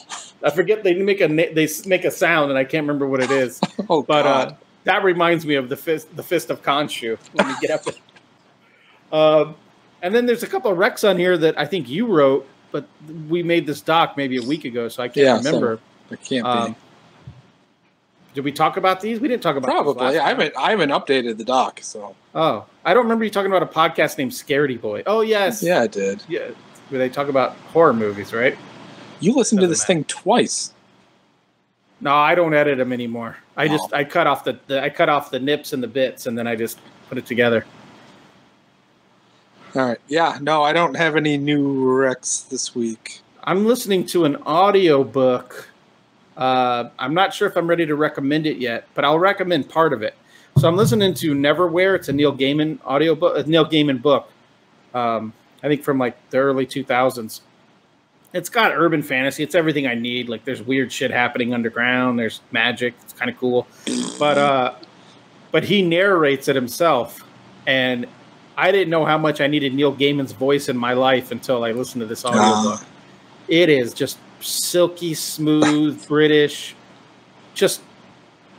I forget they make a sound, and I can't remember what it is. Oh, God. That reminds me of the fist of Khonshu. When you get up there. And then there's a couple of recs on here that I think you wrote, but we made this doc maybe a week ago, so I can't remember. So it can't be. Did we talk about these? We didn't talk about probably. I haven't updated the doc, so. Oh, I don't remember you talking about a podcast named Scaredy Boy. Oh yes, yeah, I did. Yeah, where they talk about horror movies, right? You listened to this thing twice. No, I don't edit them anymore. I cut off the nips and the bits, and then I just put it together. All right. Yeah. No, I don't have any new recs this week. I'm listening to an audio book. I'm not sure if I'm ready to recommend it yet, but I'll recommend part of it. So I'm listening to Neverwhere. It's a Neil Gaiman audiobook, a Neil Gaiman book. I think from like the early 2000s. It's got urban fantasy. It's everything I need. Like there's weird shit happening underground. There's magic. It's kind of cool. But he narrates it himself. And I didn't know how much I needed Neil Gaiman's voice in my life until I listened to this audiobook. It is just silky smooth, British, just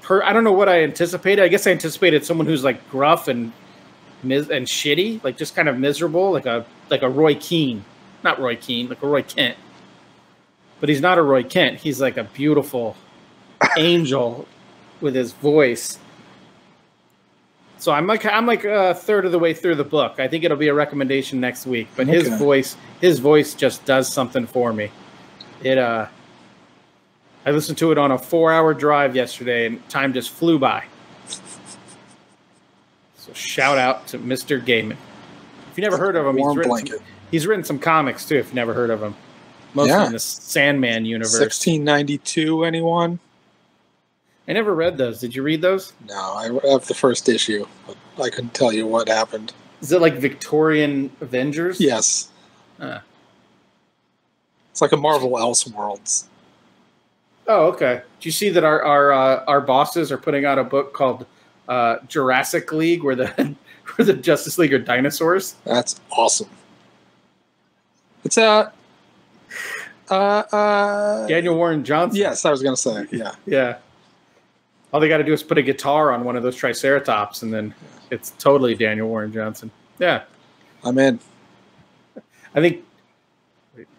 I don't know what I anticipated. I guess I anticipated someone who's like gruff and shitty, like just kind of miserable, like a Roy Keane. Not Roy Keane, like a Roy Kent. But he's not a Roy Kent. He's like a beautiful angel with his voice. So I'm like a third of the way through the book. I think it'll be a recommendation next week. But his voice just does something for me. I listened to it on a 4-hour drive yesterday, and time just flew by. So shout out to Mr. Gaiman. If you never heard of him, he's written some comics too. If you never heard of him, mostly in the Sandman universe. 1692. Anyone? I never read those. Did you read those? No, I have the first issue, but I couldn't tell you what happened. Is it like Victorian Avengers? Yes. It's like a Marvel Elseworlds. Oh, okay. Do you see that our bosses are putting out a book called Jurassic League, where the where the Justice League are dinosaurs? That's awesome. It's Daniel Warren Johnson. Yes, I was going to say. Yeah. Yeah. All they got to do is put a guitar on one of those Triceratops, and then it's totally Daniel Warren Johnson. Yeah. I'm in. I think,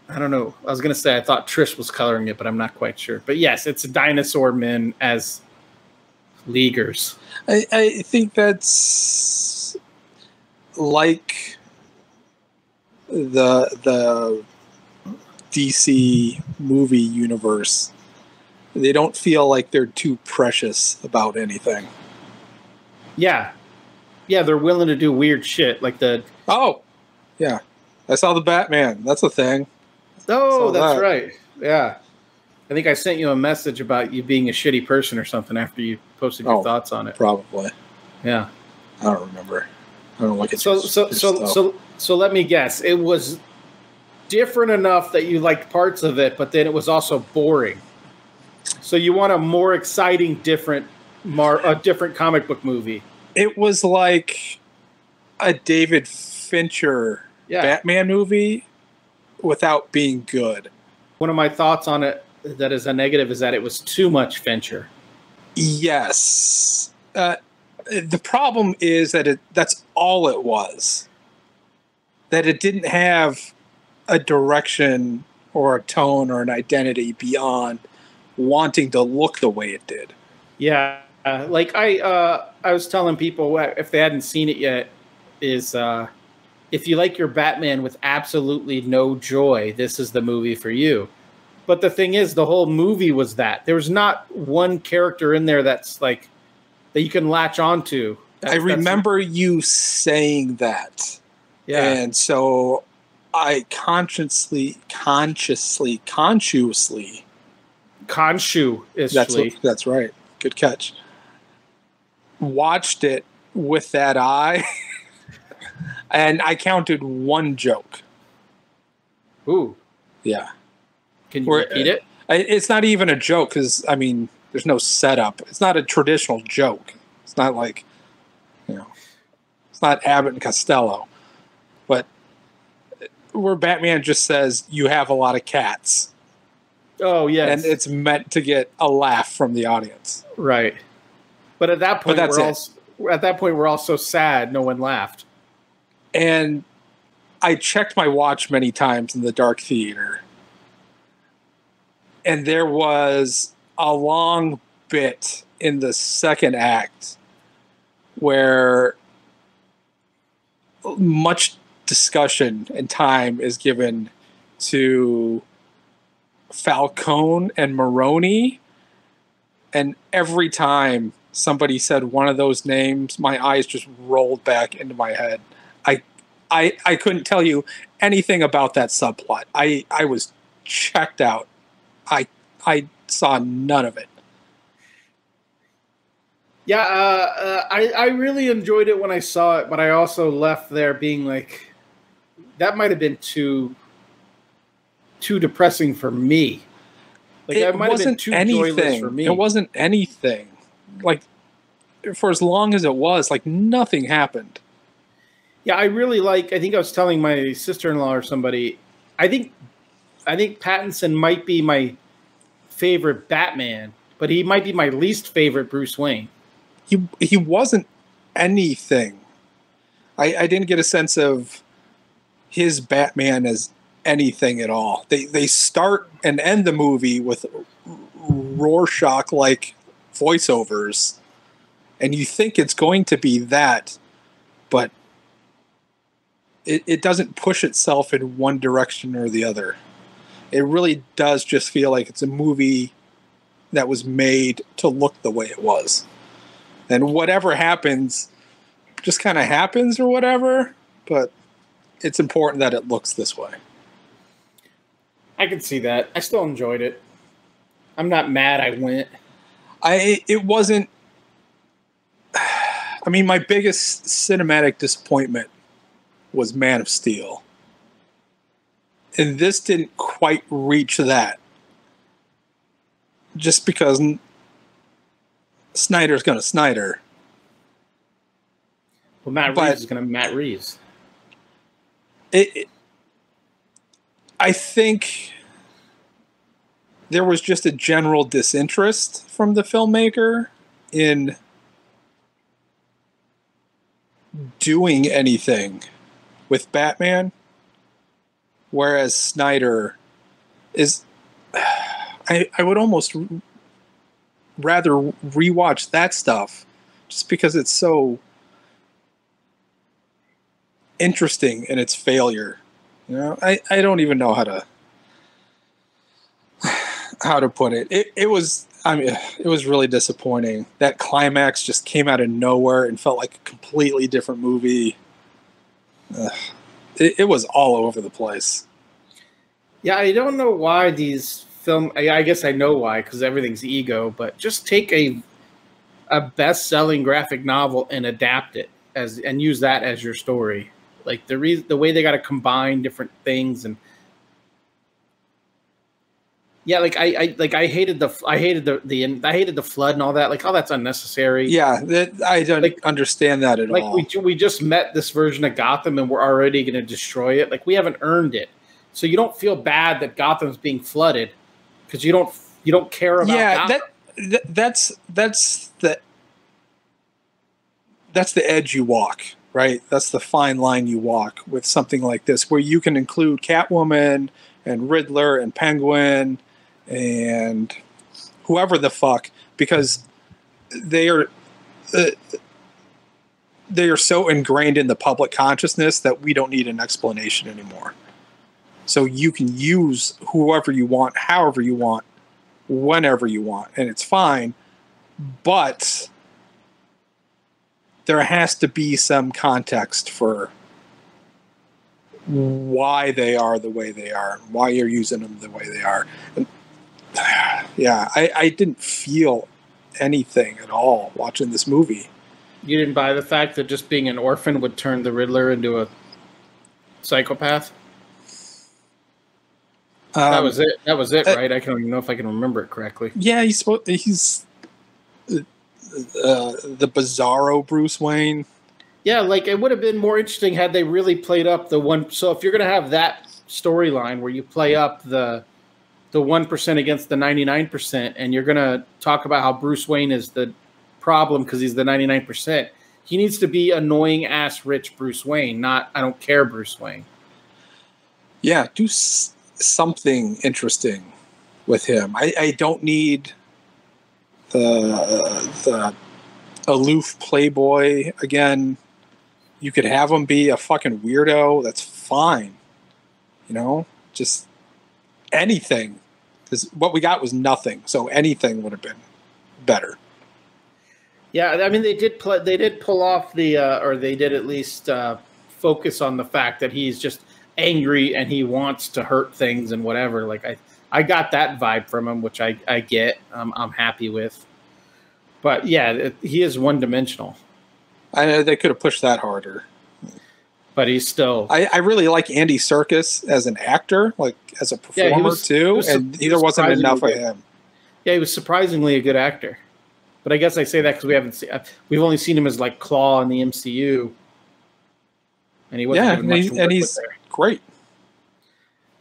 I don't know. I was going to say I thought Trish was coloring it, but I'm not quite sure. But yes, it's dinosaur men as leaguers. I think that's like the DC movie universe. They don't feel like they're too precious about anything. Yeah. Yeah, they're willing to do weird shit like the... Oh, yeah. I saw the Batman. That's a thing. Oh, that's right. Yeah. I think I sent you a message about you being a shitty person or something after you posted your thoughts on it. Probably. Yeah. I don't remember. I don't look at So let me guess. It was different enough that you liked parts of it, but then it was also boring. So you want a more exciting, different comic book movie. It was like a David Fincher Batman movie without being good. One of my thoughts on it that is a negative is that it was too much Fincher. Yes. The problem is that that's all it was. That it didn't have a direction or a tone or an identity beyond wanting to look the way it did. Yeah. Like I was telling people, if they hadn't seen it yet, is if you like your Batman with absolutely no joy, this is the movie for you. But the thing is, the whole movie was that. There was not one character in there that's like that you can latch onto. I remember you saying that. Yeah. And so I consciously that's right. Good catch. Watched it with that eye, and I counted one joke. Ooh. Yeah. Can you repeat it? It's not even a joke because, I mean, there's no setup. It's not a traditional joke. It's not like, it's not Abbott and Costello. But where Batman just says, you have a lot of cats. Oh, yes. And it's meant to get a laugh from the audience. Right. But at that point, we're all so sad no one laughed. And I checked my watch many times in the dark theater. And there was a long bit in the second act where much discussion and time is given to Falcone and Maroni. And every time somebody said one of those names, my eyes just rolled back into my head. I couldn't tell you anything about that subplot. I was checked out. I saw none of it. Yeah, I really enjoyed it when I saw it, but I also left there being like, that might have been too depressing for me. Like, It wasn't anything. For me. It wasn't anything. Like, for as long as it was, like, nothing happened. Yeah, I really like. I think I was telling my sister-in-law or somebody. I think Pattinson might be my favorite Batman, but he might be my least favorite Bruce Wayne. He wasn't anything. I didn't get a sense of his Batman as anything at all. They start and end the movie with Rorschach-like voiceovers, and you think it's going to be that, but it doesn't push itself in one direction or the other. It really does just feel like it's a movie that was made to look the way it was. And whatever happens just kind of happens or whatever, but it's important that it looks this way. I can see that. I still enjoyed it. I'm not mad I went. It wasn't... I mean, my biggest cinematic disappointment was Man of Steel. And this didn't quite reach that. Just because Snyder's going to Snyder. Well, Matt Reeves is going to Matt Reeves. I think there was just a general disinterest from the filmmaker in doing anything with Batman, whereas Snyder is... I would almost rather rewatch that stuff just because it's so interesting in its failure. You know, I don't even know how to put it. It was really disappointing. That climax just came out of nowhere and felt like a completely different movie. It was all over the place. Yeah, I don't know why these I guess I know why, because everything's ego, but just take a best-selling graphic novel and adapt it and use that as your story. Like the way they got to combine different things, and yeah, like I hated the flood and all that. Like, oh, that's unnecessary. Yeah, I don't understand that at all. Like we just met this version of Gotham and we're already going to destroy it. Like, we haven't earned it, so you don't feel bad that Gotham's being flooded because you don't care about. Yeah, that's the edge you walk. Right, that's the fine line you walk with something like this, where you can include Catwoman and Riddler and Penguin and whoever the fuck, because they are so ingrained in the public consciousness that we don't need an explanation anymore. So you can use whoever you want, however you want, whenever you want, and it's fine, but there has to be some context for why they are the way they are, why you're using them the way they are. And, yeah, I didn't feel anything at all watching this movie. You didn't buy the fact that just being an orphan would turn the Riddler into a psychopath? That was it. That was it, right? I don't even know if I can remember it correctly. Yeah, he's the bizarro Bruce Wayne. Yeah, like, it would have been more interesting had they really played up the one. So if you're going to have that storyline where you play up the 1% against the 99%, and you're going to talk about how Bruce Wayne is the problem because he's the 99%, he needs to be annoying ass rich Bruce Wayne, not I don't care Bruce Wayne. Yeah, do something interesting with him. I don't need the aloof playboy again. You could have him be a fucking weirdo. That's fine. You know, just anything. Because what we got was nothing. So anything would have been better. Yeah, I mean, they did pull off or they did at least focus on the fact that he's just angry and he wants to hurt things and whatever. Like, I got that vibe from him, which I get. I'm happy with. But yeah, he is one-dimensional. I know they could have pushed that harder. But he's still... I really like Andy Serkis as an actor, like as a performer too, and there wasn't enough of him. Yeah, he was surprisingly a good actor. But I guess I say that because we've only seen him as like Claw in the MCU. And he wasn't given much to work with there. Great.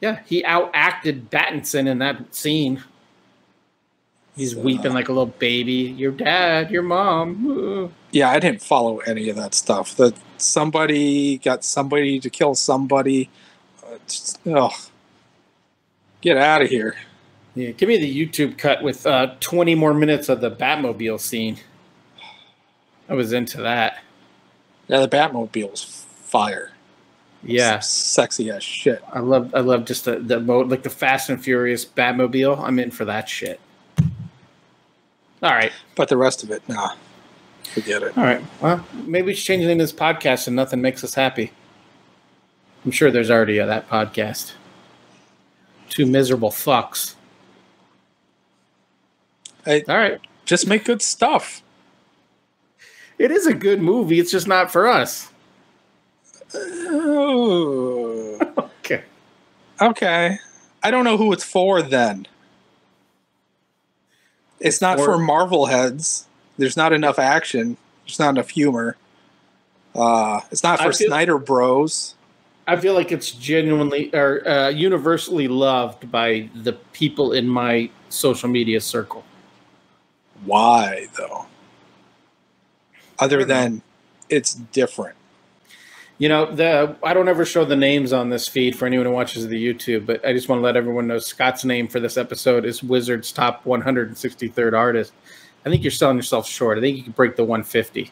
Yeah, he outacted Pattinson in that scene. He's weeping like a little baby. Your dad, your mom. Yeah, I didn't follow any of that stuff. That somebody got somebody to kill somebody. Get out of here. Yeah, give me the YouTube cut with 20 more minutes of the Batmobile scene. I was into that. Yeah, the Batmobile was fire. Yeah, sexy as shit. I love just the mode, like the Fast and Furious Batmobile. I'm in for that shit. All right. But the rest of it, nah. Forget it. All right. Well, maybe we should change the name of this podcast and nothing makes us happy. I'm sure there's already that podcast. Two miserable fucks. All right. Just make good stuff. It is a good movie. It's just not for us. Oh. Okay. Okay. I don't know who it's for then. It's not for Marvel heads. There's not enough action. There's not enough humor. It's not for Snyder Bros. I feel like it's genuinely or universally loved by the people in my social media circle. Why, though? Other than it's different. You know, I don't ever show the names on this feed for anyone who watches the YouTube, but I just want to let everyone know Scott's name for this episode is Wizard's Top 163rd Artist. I think you're selling yourself short. I think you can break the 150.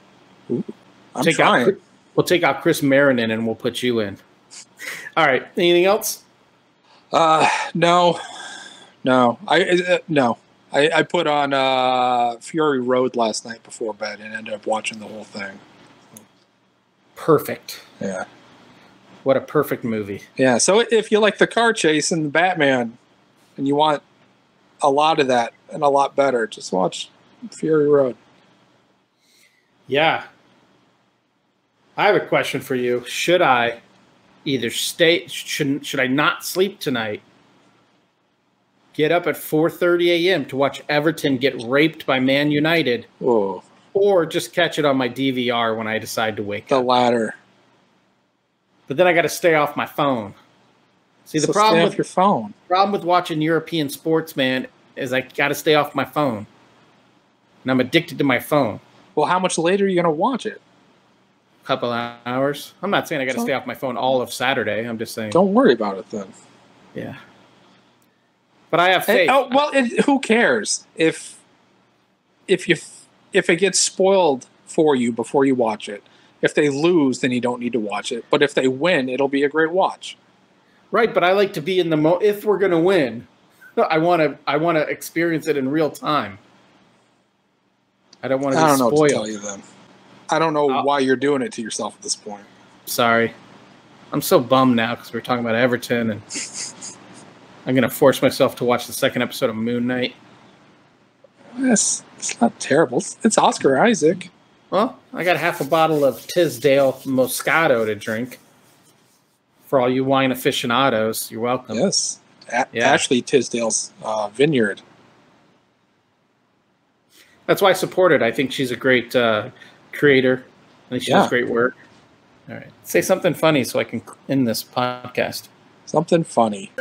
Ooh, I'm trying. We'll take out Chris Marinon and we'll put you in. All right. Anything else? No. I put on Fury Road last night before bed and ended up watching the whole thing. Perfect. Yeah. What a perfect movie. Yeah. So if you like the car chase and the Batman and you want a lot of that and a lot better, just watch Fury Road. Yeah. I have a question for you. Should I either should I not sleep tonight, get up at 4:30 a.m. to watch Everton get raped by Man United, Whoa. Or just catch it on my DVR when I decide to wake up? The latter. But then I got to stay off my phone. See, the problem with your phone. Problem with watching European sports, man, is I got to stay off my phone. And I'm addicted to my phone. Well, how much later are you going to watch it? Couple hours. I'm not saying I got to stay off my phone all of Saturday. I'm just saying. Don't worry about it then. Yeah. But I have faith. Who cares if it gets spoiled for you before you watch it? If they lose, then you don't need to watch it. But if they win, it'll be a great watch. Right, but I like to be in the if we're going to win, I want to experience it in real time. I don't want to be spoiled. I don't know what to tell you then. I don't know why you're doing it to yourself at this point. Sorry. I'm so bummed now because we're talking about Everton, and I'm going to force myself to watch the second episode of Moon Knight. It's not terrible. It's Oscar Isaac. Well, I got half a bottle of Tisdale Moscato to drink. For all you wine aficionados, you're welcome. Yes. Ashley Tisdale's vineyard. That's why I support it. I think she's a great creator. I think she does great work. All right. Say something funny so I can end this podcast. Something funny.